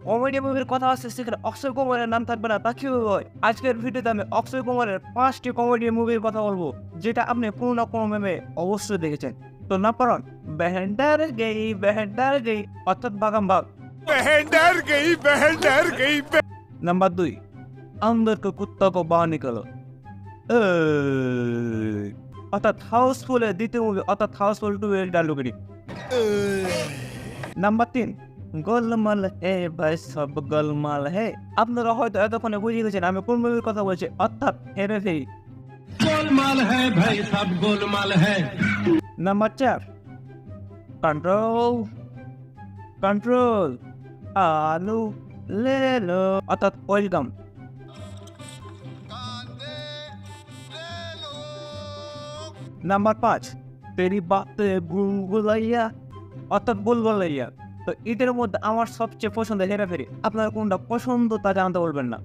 Comedy মুভির কথা আসছে সেখানে অক্ষয় কুমারের নাম থাকবে না তা কিভাবে হয়? আজকের ভিডিওতে আমি অক্ষয় কুমারের 5টি কমেডি মুভির কথা বলবো যেটা আপনি কোনো না কোনো মেমে অবশ্যই দেখেছেন। তো নাম্বার 1, বেহেন্ডার গেই অর্থাৎ বাগাম বাগ। बहन डर गई। নাম্বার 2, अंदर को कुत्ता को बाहर निकालो অর্থাৎ হাউসফুলের দ্বিতীয় মুভি অর্থাৎ হাউসফুল 2 এর ডায়লগেরই। নাম্বার 3, গোলমাল হে ভাই সব গোলমাল হে। আপনারা হয়তো এতক্ষণে বুঝে গেছেন আমি কোন মুভির কথা বলছি অর্থাৎ হেরেফেরি। गोलमाल है भाई सब गोलमाल है। নাম্বার 4, কন্ট্রোল কন্ট্রোল আলু লেলো অর্থাৎ ওয়েলকাম। নাম্বার 5, তেরি বাতে বুলবুলাইয়া অর্থাৎ বুলবুলাইয়া। তো এদের মধ্যে আমার সবচেয়ে পছন্দের হেরাফেরি। আপনার কোনটা পছন্দ তা জানাতে বলবেন না।